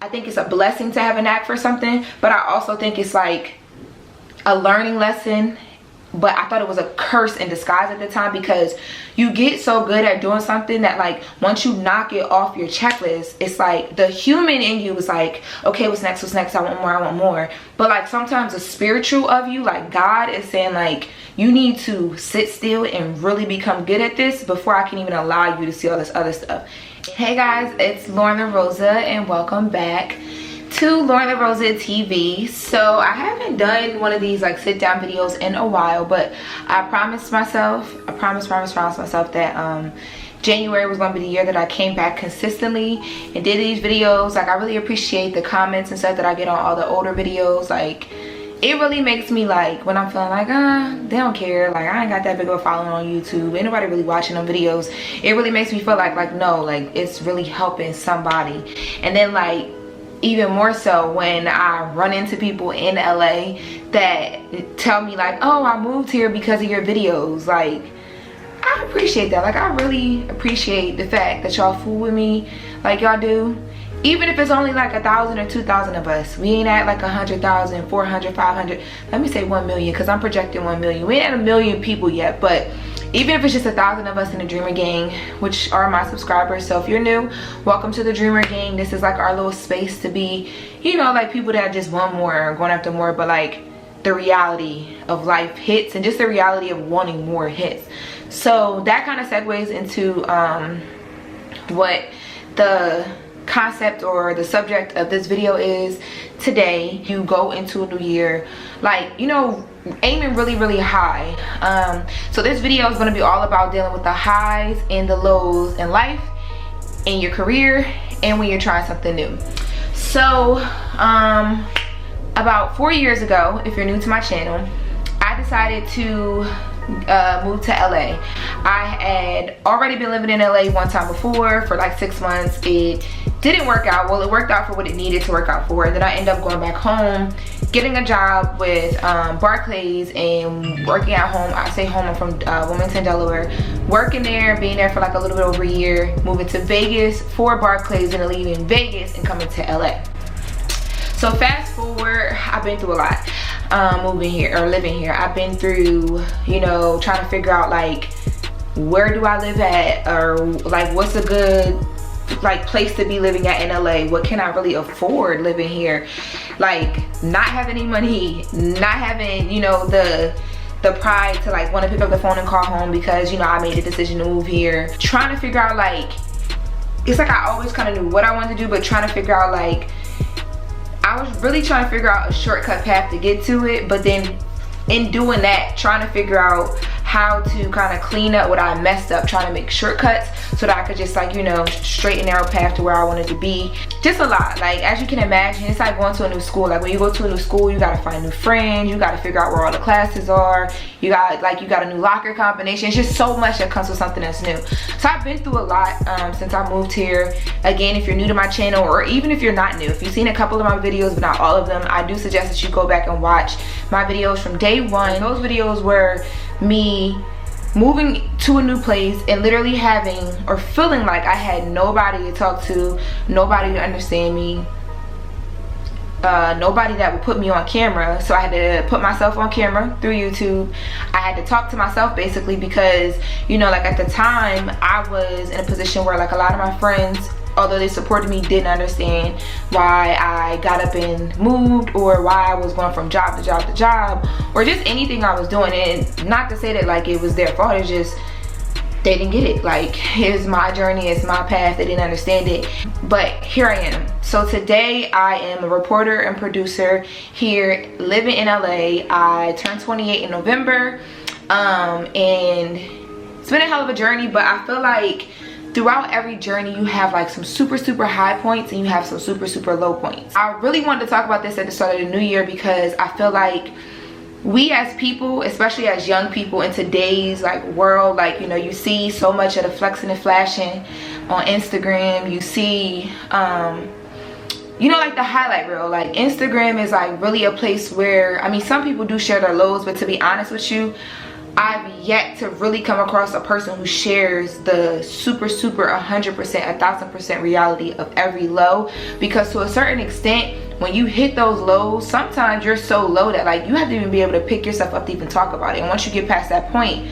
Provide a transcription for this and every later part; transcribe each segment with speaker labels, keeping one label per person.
Speaker 1: I think it's a blessing to have a knack for something, but I also think it's like a learning lesson. But I thought it was a curse in disguise at the time, because you get so good at doing something that like once you knock it off your checklist, it's like the human in you is like, okay, what's next, I want more. But like sometimes the spiritual of you, like God is saying like, you need to sit still and really become good at this before I can even allow you to see all this other stuff. Hey guys, it's Lauren La Rosa and welcome back to Lauren La Rosa TV. So I haven't done one of these like sit down videos in a while, but I promised myself that January was going to be the year that I came back consistently and did these videos. Like I really appreciate the comments and stuff that I get on all the older videos. Like it really makes me like, when I'm feeling like they don't care, like I ain't got that big of a following on YouTube, ain't nobody really watching them videos, it really makes me feel like no, like it's really helping somebody. And then like even more so when I run into people in LA that tell me like, oh, I moved here because of your videos. Like I appreciate that. Like I really appreciate the fact that y'all fool with me like y'all do. Even if it's only like 1,000 or 2,000 of us, we ain't at like 100,000, 400, 500. Let me say 1 million, because I'm projecting 1 million. We ain't at 1 million people yet, but even if it's just 1,000 of us in the Dreamer Gang, which are my subscribers. So if you're new, welcome to the Dreamer Gang. This is like our little space to be, you know, like people that just want more, going after more, but like the reality of life hits and just the reality of wanting more hits. So that kind of segues into what the concept or the subject of this video is today. You go into a new year like, you know, aiming really high. So this video is going to be all about dealing with the highs and the lows in life, in your career, and when you're trying something new. So about 4 years ago, if you're new to my channel, I decided to move to LA. I had already been living in LA one time before for like 6 months. It didn't work out. Well, it worked out for what it needed to work out for, and then I ended up going back home, getting a job with Barclays and working at home. I say home, I'm from Wilmington, Delaware. Working there, being there for like a little bit over a year, moving to Vegas for Barclays, and then leaving Vegas and coming to LA. So fast forward, I've been through a lot. Moving here or living here. I've been through, you know, trying to figure out like where do I live at, or like what's a good like place to be living at in LA, what can I really afford living here, like not having any money, not having, you know, the pride to like want to pick up the phone and call home because, you know, I made a decision to move here. Trying to figure out like, it's like I always kind of knew what I wanted to do, but trying to figure out like, I was really trying to figure out a shortcut path to get to it, but then in doing that, trying to figure out how to kind of clean up what I messed up, trying to make shortcuts so that I could just like, you know, straight and narrow path to where I wanted to be. Just a lot. Like as you can imagine, it's like going to a new school. Like when you go to a new school, you gotta find new friends, you gotta figure out where all the classes are, you got a new locker combination. It's just so much that comes with something that's new. So I've been through a lot since I moved here. Again, if you're new to my channel, or even if you're not new, if you've seen a couple of my videos but not all of them, I do suggest that you go back and watch my videos from day one. Those videos were me moving to a new place and literally having or feeling like I had nobody to talk to, nobody to understand me, nobody that would put me on camera. So I had to put myself on camera through YouTube. I had to talk to myself basically because, you know, like at the time I was in a position where like a lot of my friends, although they supported me, didn't understand why I got up and moved, or why I was going from job to job to job, or just anything I was doing. And not to say that like it was their fault, it's just they didn't get it. Like it's my journey, it's my path, they didn't understand it. But here I am. So today I am a reporter and producer here living in LA. I turned 28 in November, and it's been a hell of a journey, but I feel like throughout every journey you have like some super high points and you have some super low points. I really wanted to talk about this at the start of the new year because I feel like we as people, especially as young people in today's like world, like, you know, you see so much of the flexing and flashing on Instagram. You see you know, like the highlight reel. Like Instagram is like really a place where, I mean, some people do share their lows, but to be honest with you, I've yet to really come across a person who shares the super 100%, 1000% reality of every low, because to a certain extent, when you hit those lows, sometimes you're so low that like you have to even be able to pick yourself up to even talk about it. And once you get past that point,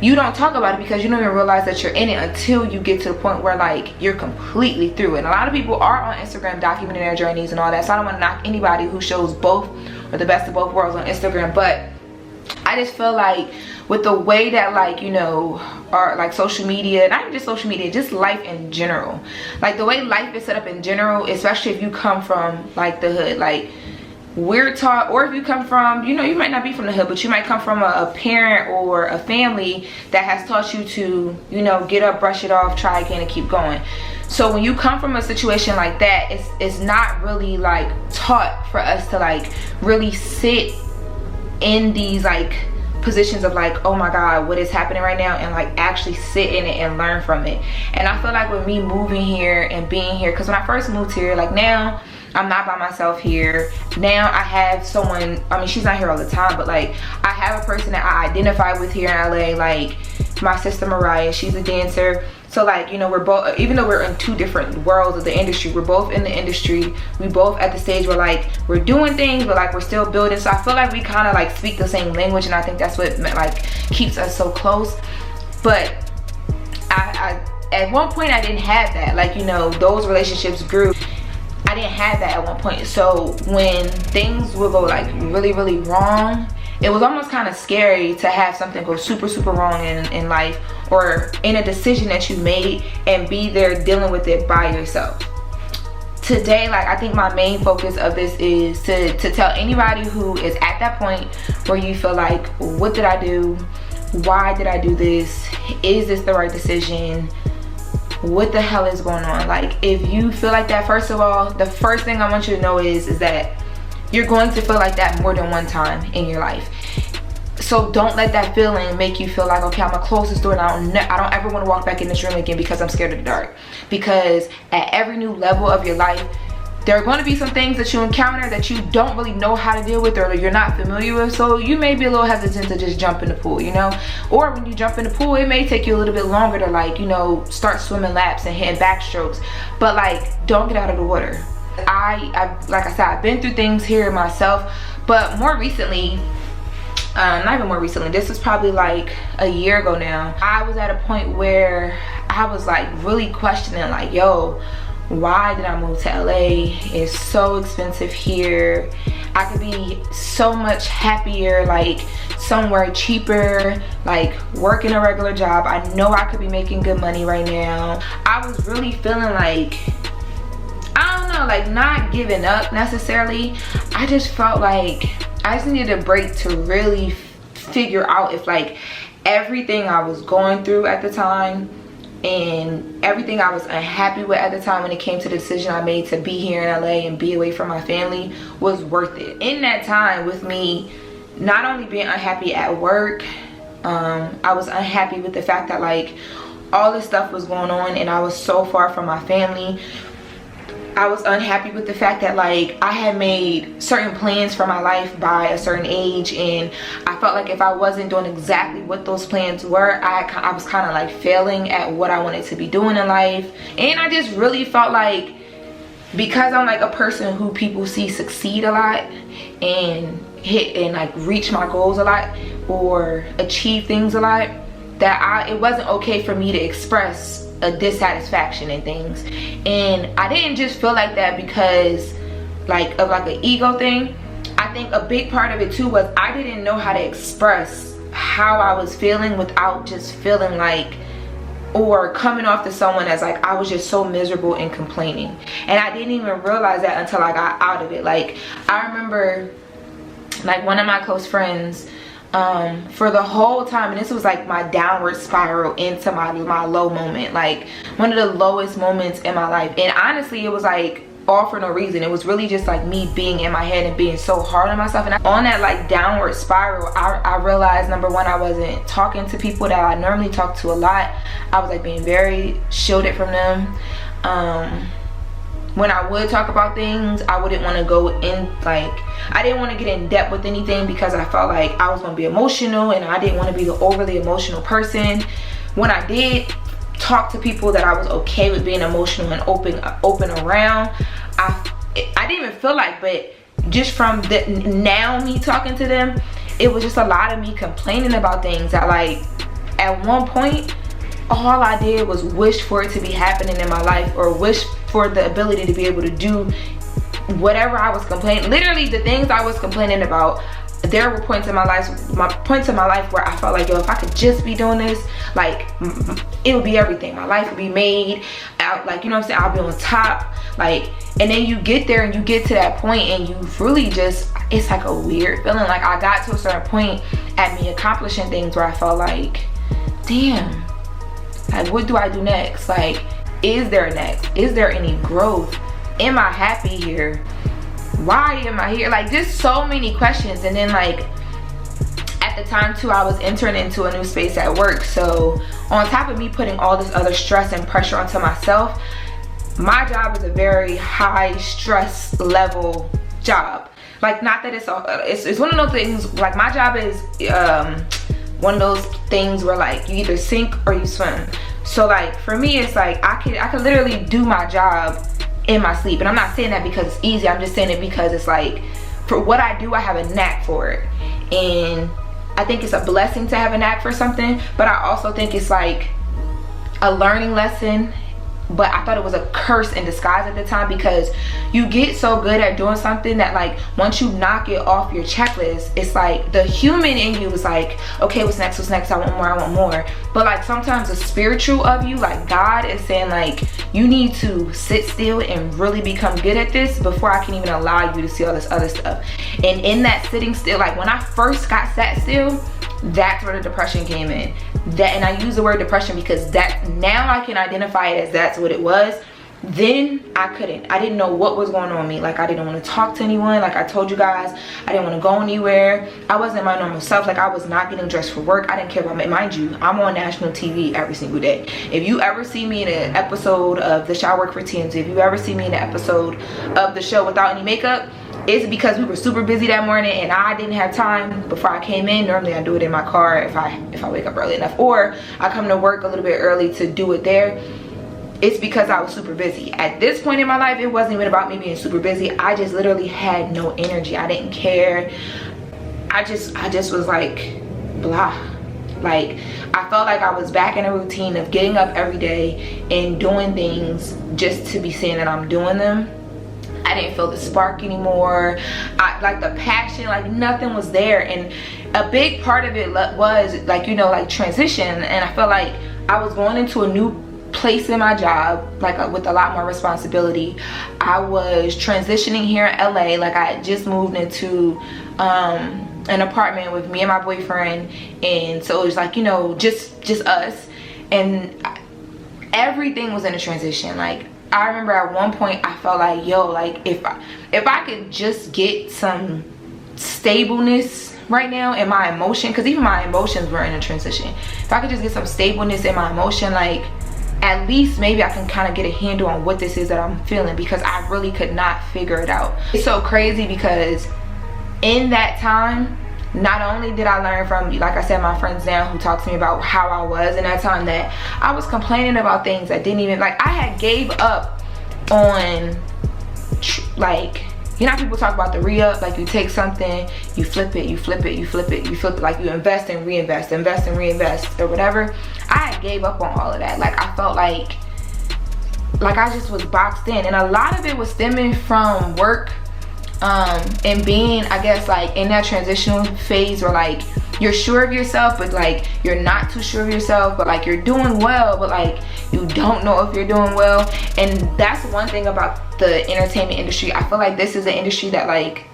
Speaker 1: you don't talk about it because you don't even realize that you're in it until you get to the point where like you're completely through it. And a lot of people are on Instagram documenting their journeys and all that, so I don't want to knock anybody who shows both or the best of both worlds on Instagram, but I just feel like with the way that like, you know, our like social media, not even just social media, just life in general, like the way life is set up in general, especially if you come from like the hood, like we're taught, or if you come from, you know, you might not be from the hood, but you might come from a parent or a family that has taught you to, you know, get up, brush it off, try again, and keep going. So when you come from a situation like that, it's not really like taught for us to like really sit in these like positions of like, oh my god, what is happening right now, and like actually sit in it and learn from it. And I feel like with me moving here and being here, because when I first moved here, like now I'm not by myself here. Now I have someone, I mean, she's not here all the time, but like I have a person that I identify with here in LA, like my sister Mariah, she's a dancer. So like, you know, we're both, even though we're in two different worlds of the industry, we're both in the industry, we both at the stage where like we're doing things, but like we're still building. So I feel like we kind of like speak the same language, and I think that's what like keeps us so close. But I at one point I didn't have that, like, you know, those relationships grew. I didn't have that at one point. So when things would go like really wrong, it was almost kind of scary to have something go super wrong in life, or in a decision that you made, and be there dealing with it by yourself. Today, like, I think my main focus of this is to tell anybody who is at that point where you feel like, what did I do? Why did I do this? Is this the right decision? What the hell is going on? Like, if you feel like that, first of all, the first thing I want you to know is that you're going to feel like that more than one time in your life. So don't let that feeling make you feel like, okay, I'm gonna close this door and I don't ever want to walk back in this room again because I'm scared of the dark. Because at every new level of your life, there are going to be some things that you encounter that you don't really know how to deal with, or you're not familiar with. So you may be a little hesitant to just jump in the pool, you know. Or when you jump in the pool, it may take you a little bit longer to, like, you know, start swimming laps and hitting backstrokes. But like, don't get out of the water. I like I said, I've been through things here myself, but more recently, not even more recently, this was probably like a year ago now, I was at a point where I was like really questioning, like, yo, why did I move to LA? It's so expensive here. I could be so much happier like somewhere cheaper, like working a regular job. I know I could be making good money right now. I was really feeling like, I don't know, like not giving up necessarily. I just felt like I just needed a break to really figure out if like everything I was going through at the time and everything I was unhappy with at the time when it came to the decision I made to be here in LA and be away from my family was worth it. In that time, with me not only being unhappy at work, I was unhappy with the fact that like all this stuff was going on and I was so far from my family. I was unhappy with the fact that like I had made certain plans for my life by a certain age, and I felt like if I wasn't doing exactly what those plans were, I was kind of like failing at what I wanted to be doing in life. And I just really felt like, because I'm like a person who people see succeed a lot and hit and like reach my goals a lot or achieve things a lot, that it wasn't okay for me to express a dissatisfaction in things. And I didn't just feel like that because like of like an ego thing. I think a big part of it too was I didn't know how to express how I was feeling without just feeling like, or coming off to someone as like I was just so miserable and complaining. And I didn't even realize that until I got out of it. Like I remember like one of my close friends, for the whole time, and this was like my downward spiral into my low moment, like one of the lowest moments in my life. And honestly, it was like all for no reason. It was really just like me being in my head and being so hard on myself. And on that like downward spiral, I realized, number one, I wasn't talking to people that I normally talk to a lot. I was like being very shielded from them. when I would talk about things, I wouldn't want to go in, like, I didn't want to get in depth with anything because I felt like I was going to be emotional, and I didn't want to be the overly emotional person. When I did talk to people that I was okay with being emotional and open around, I didn't even feel like, but just from the now me talking to them, it was just a lot of me complaining about things that, like, at one point all I did was wish for it to be happening in my life, or wish for the ability to be able to do whatever I was complaining. Literally the things I was complaining about, there were points in my life where I felt like, yo, if I could just be doing this, like, it would be everything. My life would be made out, like, you know what I'm saying, I'll be on top, like. And then you get there and you get to that point and you really just, it's like a weird feeling. Like, I got to a certain point at me accomplishing things where I felt like, damn, like, what do I do next? Like, is there next? Is there any growth? Am I happy here? Why am I here? Like, just so many questions. And then, like, at the time too, I was entering into a new space at work. So on top of me putting all this other stress and pressure onto myself, my job is a very high stress level job. Like, not that it's one of those things, like, my job is one of those things where, like, you either sink or you swim. So, like, for me, it's like I could literally do my job in my sleep. And I'm not saying that because it's easy, I'm just saying it because it's like, for what I do, I have a knack for it. And I think it's a blessing to have a knack for something, but I also think it's like a learning lesson. But I thought it was a curse in disguise at the time, because you get so good at doing something that, like, once you knock it off your checklist, it's like the human in you is like, okay, what's next, I want more, I want more. But, like, sometimes the spiritual of you, like God, is saying, like, you need to sit still and really become good at this before I can even allow you to see all this other stuff. And in that sitting still, like, when I first got sat still, that's where the depression came in. And I use the word depression because that now I can identify it as that's what it was. Then I didn't know what was going on with me. Like, I didn't want to talk to anyone. Like I told you guys, I didn't want to go anywhere. I wasn't my normal self. Like, I was not getting dressed for work. I didn't care about it. Mind you, I'm on national TV every single day. If you ever see me in an episode of the show I work for TMZ, if you ever see me in an episode of the show without any makeup, it's because we were super busy that morning and I didn't have time before I came in. Normally I do it in my car if I wake up early enough, or I come to work a little bit early to do it there. It's because I was super busy. At this point in my life, it wasn't even about me being super busy. I just literally had no energy. I didn't care. I just was like, blah. Like, I felt like I was back in a routine of getting up every day and doing things just to be saying that I'm doing them. I didn't feel the spark anymore. Like the passion, like nothing was there. And a big part of it was, like, you know, like transition. And I felt like I was going into a new place in my job, like with a lot more responsibility. I was transitioning here in LA. Like, I had just moved into an apartment with me and my boyfriend, and so it was like, you know, just us, and everything was in a transition. Like, I remember at one point I felt like, yo, like if I could just get some stableness right now in my emotion, because even my emotions were in a transition. If I could just get some stableness in my emotion, like, at least maybe I can kind of get a handle on what this is that I'm feeling, because I really could not figure it out. It's so crazy because in that time, not only did I learn from, like I said, my friends now who talk to me about how I was in that time, that I was complaining about things that didn't even, like, I had gave up on, like, you know how people talk about the re-up, like you take something, you flip it, you flip it, you flip it, you flip it, like you invest and reinvest, invest and reinvest, or whatever. I gave up on all of that. Like, I felt like I just was boxed in, and a lot of it was stemming from work, and being, I guess, like in that transitional phase where, like, you're sure of yourself, but like you're not too sure of yourself, but like you're doing well, but like you don't know if you're doing well. And that's one thing about the entertainment industry. I feel like this is an industry that, like,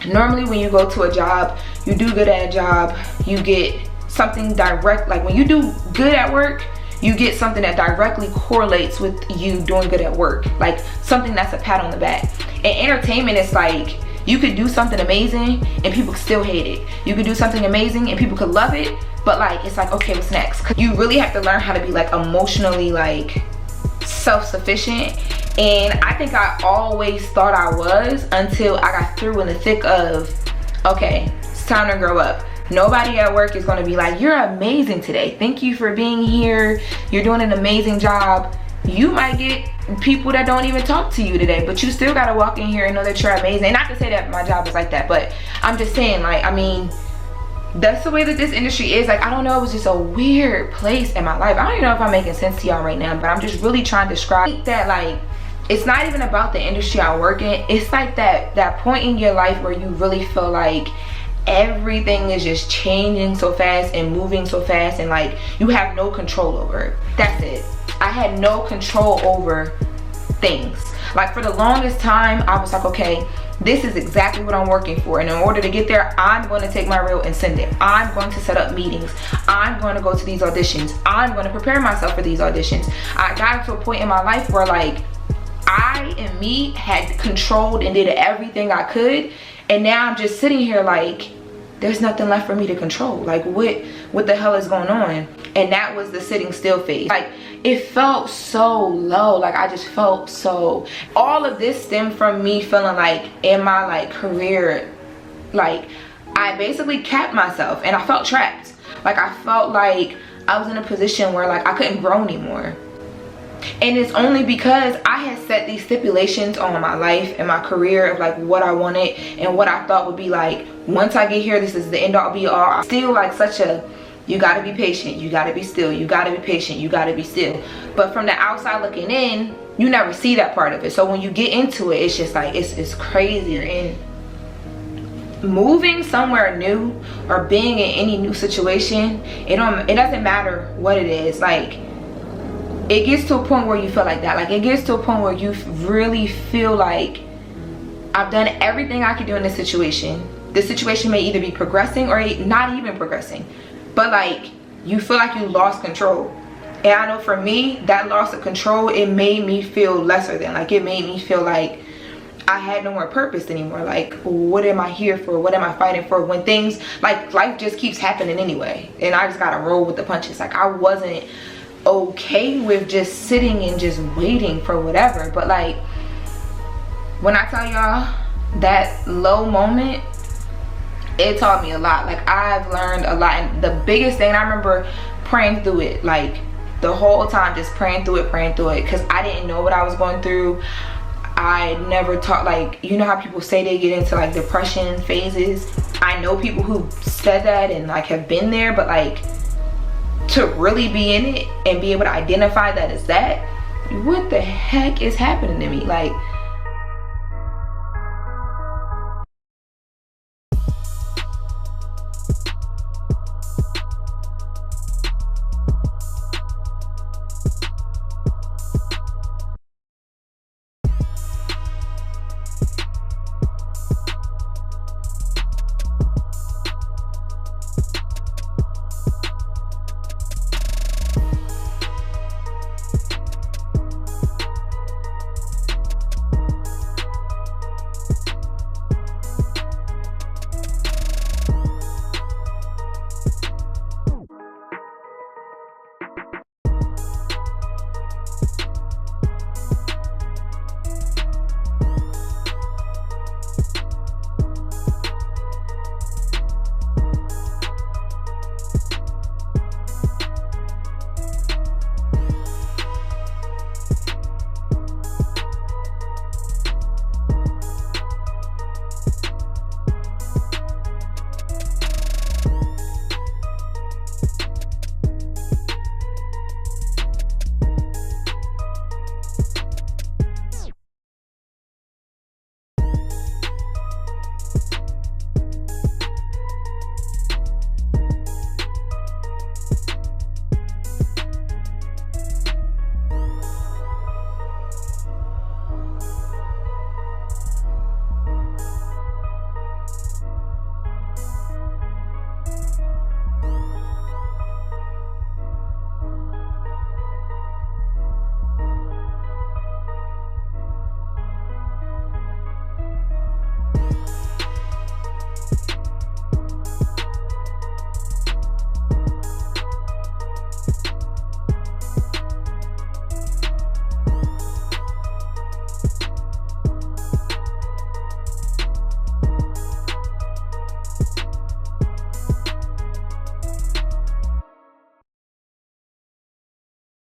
Speaker 1: normally when you go to a job, you do good at a job, you get something direct. Like, when you do good at work, you get something that directly correlates with you doing good at work, like something that's a pat on the back. And entertainment is like, you could do something amazing and people could still hate it. You could do something amazing and people could love it, but like, it's like, okay, what's next? 'Cause you really have to learn how to be, like, emotionally, like, self-sufficient And I think I always thought I was until I got through in the thick of, okay, it's time to grow up. Nobody at work is going to be like, you're amazing today, thank you for being here, you're doing an amazing job. You might get people that don't even talk to you today, but you still got to walk in here and know that you're amazing. Not to say that my job is like that, but I'm just saying, like, I mean, that's the way that this industry is. Like, I don't know, it was just a weird place in my life. I don't even know if I'm making sense to y'all right now, but I'm just really trying to describe that. Like, it's not even about the industry I work in. It's like that point in your life where you really feel like everything is just changing so fast and moving so fast, and like you have no control over it. That's it. I had no control over things. Like, for the longest time I was like, okay, this is exactly what I'm working for, and in order to get there, I'm going to take my reel and send it. I'm going to set up meetings. I'm going to go to these auditions. I'm going to prepare myself for these auditions. I got to a point in my life where, like, I and me had controlled and did everything I could, and now I'm just sitting here like, there's nothing left for me to control. Like, what the hell is going on? And that was the sitting still phase. Like, it felt so low. Like, I just felt so, all of this stemmed from me feeling like in my like career, like I basically capped myself and I felt trapped. Like, I felt like I was in a position where like I couldn't grow anymore. And it's only because I had set these stipulations on my life and my career of like what I wanted and what I thought would be like, once I get here, this is the end all be all. I'm still like such a, you gotta be patient, you gotta be still, you gotta be patient, you gotta be still. But from the outside looking in, you never see that part of it. So when you get into it, it's just like, it's crazier. And moving somewhere new or being in any new situation, it doesn't matter what it is. Like, it gets to a point where you feel like that. Like, it gets to a point where you really feel like, I've done everything I could do in this situation. This situation may either be progressing or not even progressing, but like, you feel like you lost control. And I know for me, that loss of control, it made me feel lesser than. Like, it made me feel like I had no more purpose anymore. Like, what am I here for? What am I fighting for? When things, like, life just keeps happening anyway, and I just gotta roll with the punches. Like, I wasn't okay with just sitting and just waiting for whatever. But like, when I tell y'all, that low moment, it taught me a lot. Like, I've learned a lot. And the biggest thing, I remember praying through it, like the whole time, just praying through it, because I didn't know what I was going through. I never taught, like, you know how people say they get into like depression phases. I know people who said that and like have been there, but like, to really be in it and be able to identify that as that, what the heck is happening to me? Like,